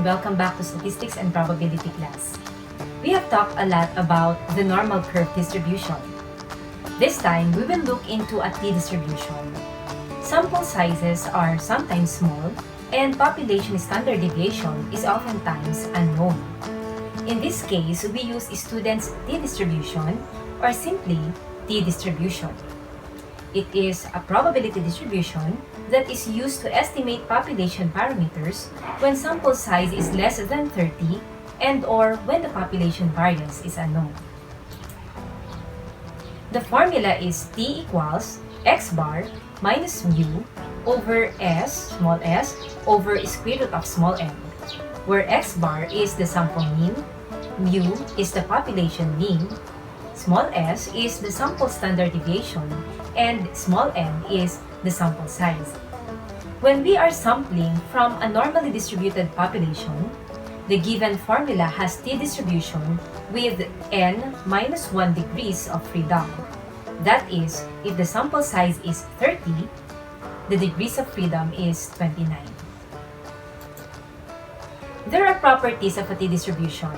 welcome back to Statistics and Probability class. We have talked a lot about the normal curve distribution. This time, we will look into a t-distribution. Sample sizes are sometimes small, and population standard deviation is oftentimes unknown. In this case, we use students' t-distribution or simply t-distribution. It is a probability distribution that is used to estimate population parameters when sample size is less than 30 and or when the population variance is unknown. The formula is t equals x bar minus mu over s, small s, over square root of small m, where x bar is the sample mean, mu is the population mean, small s is the sample standard deviation, and small m is the sample size. When we are sampling from a normally distributed population, the given formula has t-distribution with n minus 1 degrees of freedom. That is, if the sample size is 30, the degrees of freedom is 29. There are properties of a t-distribution.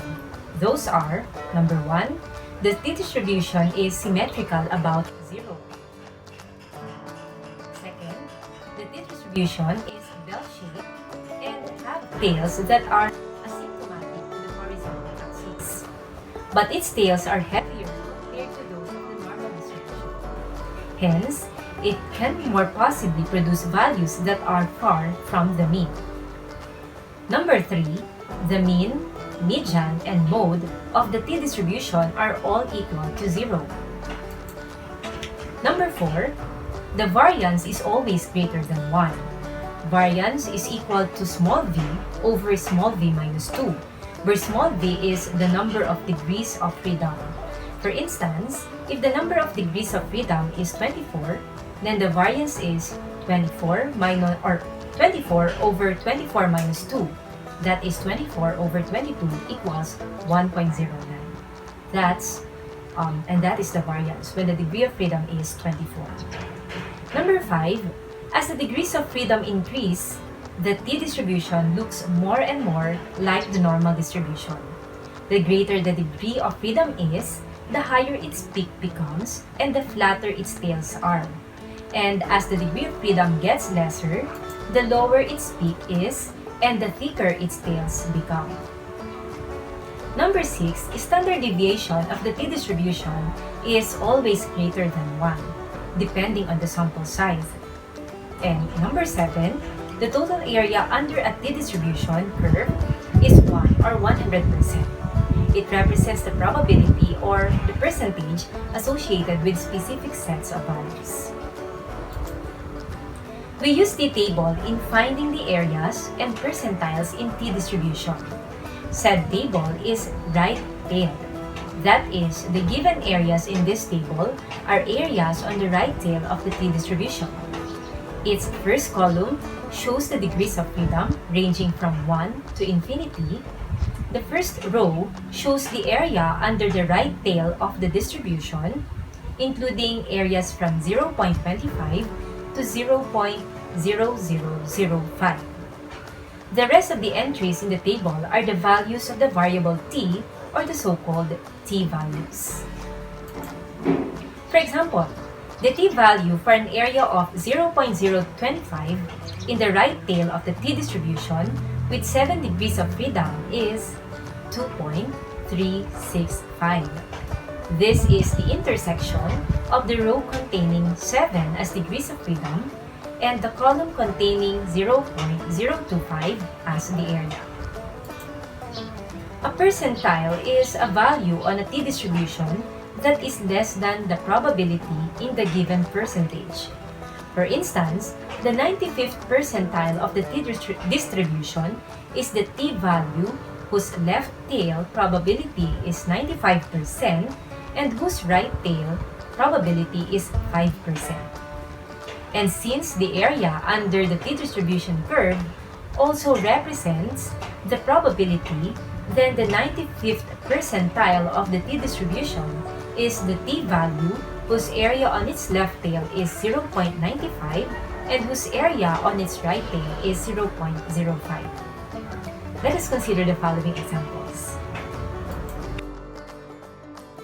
Those are, number 1, the t-distribution is symmetrical about 0. Second, the t-distribution is bell-shaped and have tails that are asymptomatic to the horizontal axis, but its tails are heavier compared to those of the normal distribution. Hence, it can more possibly produce values that are far from the mean. Number 3, the mean, median, and mode of the t-distribution are all equal to 0. Number 4, the variance is always greater than 1. Variance is equal to small v over small v minus 2, where small v is the number of degrees of freedom. For instance, if the number of degrees of freedom is 24, then the variance is 24 over 24 minus 2. That is 24 over 22 equals 1.09. And that is the variance when the degree of freedom is 24. Number 5, as the degrees of freedom increase, the t-distribution looks more and more like the normal distribution. The greater the degree of freedom is, the higher its peak becomes and the flatter its tails are. And as the degree of freedom gets lesser, the lower its peak is and the thicker its tails become. Number 6, standard deviation of the t-distribution is always greater than 1, depending on the sample size. And number 7, the total area under a t-distribution curve is 1 or 100%. It represents the probability or the percentage associated with specific sets of values. We use the table in finding the areas and percentiles in t-distribution. Said table is right-tailed. That is, the given areas in this table are areas on the right tail of the t-distribution. Its first column shows the degrees of freedom ranging from 1 to infinity. The first row shows the area under the right tail of the distribution, including areas from 0.25 to 0.0005. The rest of the entries in the table are the values of the variable t, or the so-called t-values. For example, the t-value for an area of 0.025 in the right tail of the t-distribution with 7 degrees of freedom is 2.365. This is the intersection of the row containing 7 as degrees of freedom and the column containing 0.025 as the area. A percentile is a value on a t-distribution that is less than the probability in the given percentage. For instance, the 95th percentile of the t-distribution is the t-value whose left tail probability is 95% and whose right tail probability is 5%. And since the area under the t-distribution curve also represents the probability, then the 95th percentile of the t-distribution is the t-value whose area on its left tail is 0.95 and whose area on its right tail is 0.05. Let us consider the following examples.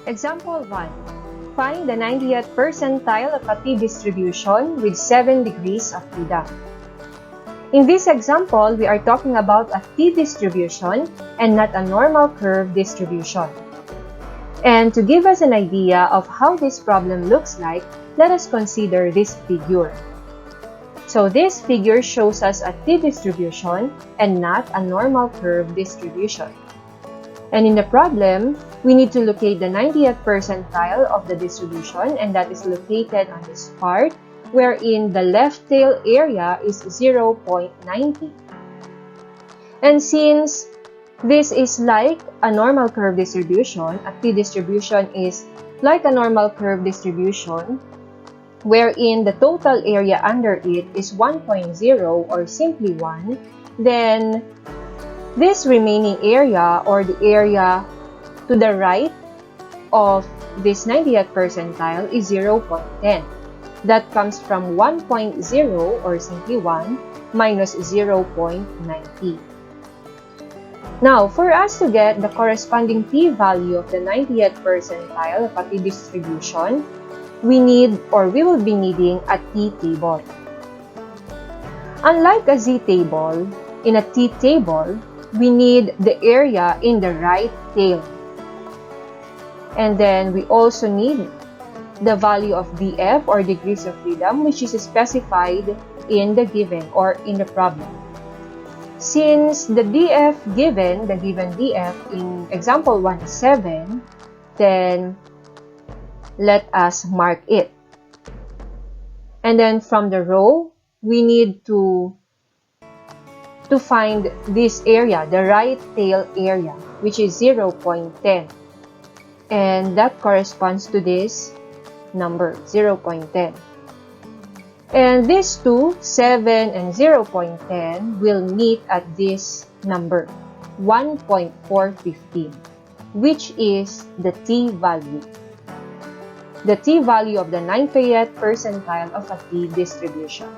Example 1. Find the 90th percentile of a t-distribution with 7 degrees of freedom. In this example, we are talking about a t-distribution and not a normal curve distribution. And to give us an idea of how this problem looks like, let us consider this figure. So this figure shows us a t-distribution and not a normal curve distribution. And in the problem, we need to locate the 90th percentile of the distribution, and that is located on this part wherein the left tail area is 0.90. And since this is like a normal curve distribution, a t-distribution is like a normal curve distribution wherein the total area under it is 1.0 or simply 1, then this remaining area or the area to the right of this 90th percentile is 0.10. That comes from 1.0 or simply 1 minus 0.90. Now, for us to get the corresponding t-value of the 90th percentile of a t-distribution, we will be needing a t-table. Unlike a z-table, in a t-table, we need the area in the right tail. And then we also need the value of df or degrees of freedom, which is specified in the given or in the problem. Since the df given, the given df in example 1 is 7, then let us mark it. And then from the row, we need to find this area, the right tail area, which is 0.10. And that corresponds to this number, 0.10. And these two, 7 and 0.10, will meet at this number, 1.415, which is the t-value. The t-value of the 90th percentile of a t-distribution.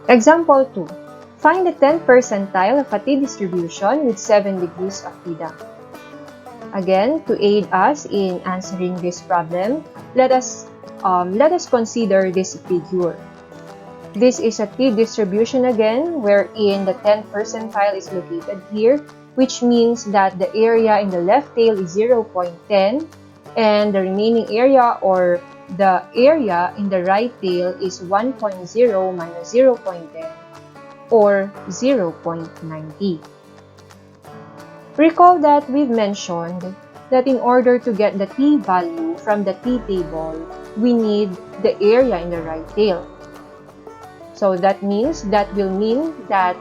Example 2. Find the 10th percentile of a t-distribution with 7 degrees of freedom. Again, to aid us in answering this problem, let us consider this figure. This is a t-distribution again, wherein the 10th percentile is located here, which means that the area in the left tail is 0.10, and the remaining area or the area in the right tail is 1.0 minus 0.10 or 0.90. Recall that we've mentioned that in order to get the t-value from the t-table, we need the area in the right tail. So that means that will mean that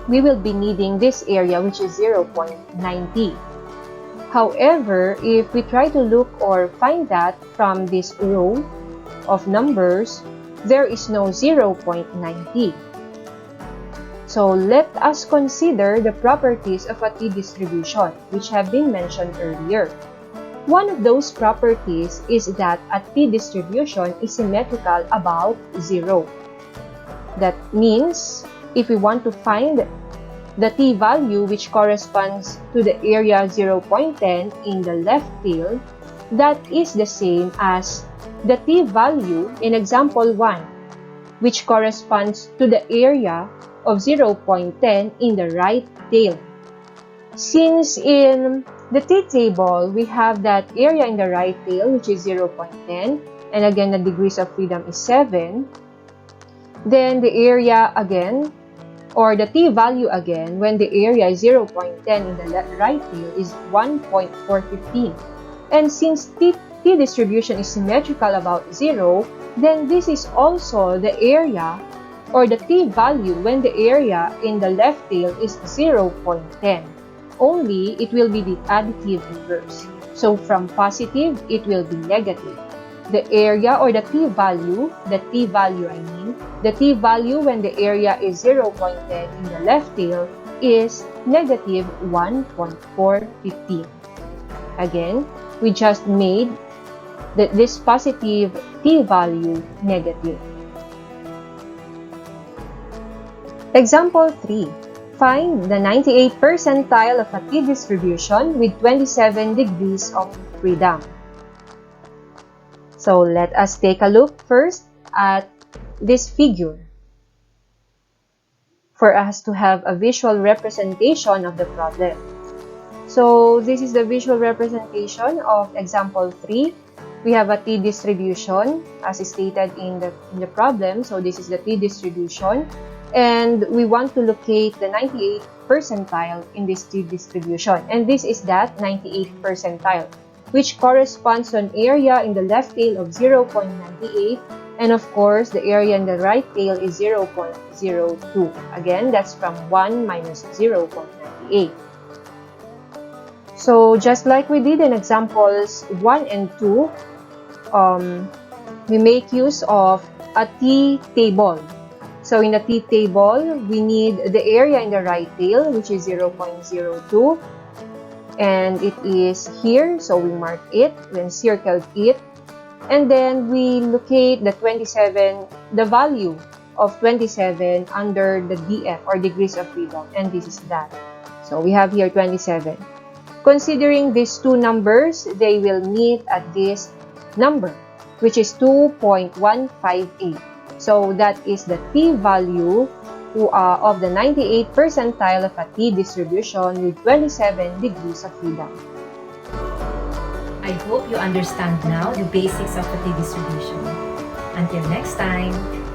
we will be needing this area, which is 0.90. However, if we try to look or find that from this row of numbers, there is no 0.90. So let us consider the properties of a t-distribution, which have been mentioned earlier. One of those properties is that a t-distribution is symmetrical about 0. That means, if we want to find the t-value which corresponds to the area 0.10 in the left tail, that is the same as the t-value in example 1, which corresponds to the area of 0.10 in the right tail. Since in the t-table, we have that area in the right tail, which is 0.10, and again, the degrees of freedom is 7, then the area again, or the t-value again, when the area is 0.10 in the right tail is 1.415. And since t-distribution is symmetrical about 0, then this is also the area or the t-value when the area in the left tail is 0.10. Only it will be the additive inverse. So from positive, it will be negative. The area or the t-value when the area is 0.10 in the left tail is negative 1.415. Again, we just made this positive t-value negative. Example 3. Find the 98th percentile of a t-distribution with 27 degrees of freedom. So let us take a look first at this figure for us to have a visual representation of the problem. So this is the visual representation of example 3. We have a t-distribution as stated in the problem. So this is the t-distribution. And we want to locate the 98th percentile in this t-distribution. And this is that 98th percentile, which corresponds to an area in the left tail of 0.98. And of course, the area in the right tail is 0.02. Again, that's from 1 minus 0.98. So just like we did in examples 1 and 2, we make use of a t-table. So in the t-table, we need the area in the right tail, which is 0.02. And it is here, so we mark it, then circle it. And then we locate the 27, the value of 27 under the DF, or degrees of freedom. And this is that. So we have here 27. Considering these two numbers, they will meet at this number, which is 2.158. So that is the t-value of the 98th percentile of a t-distribution with 27 degrees of freedom. I hope you understand now the basics of a t-distribution. Until next time!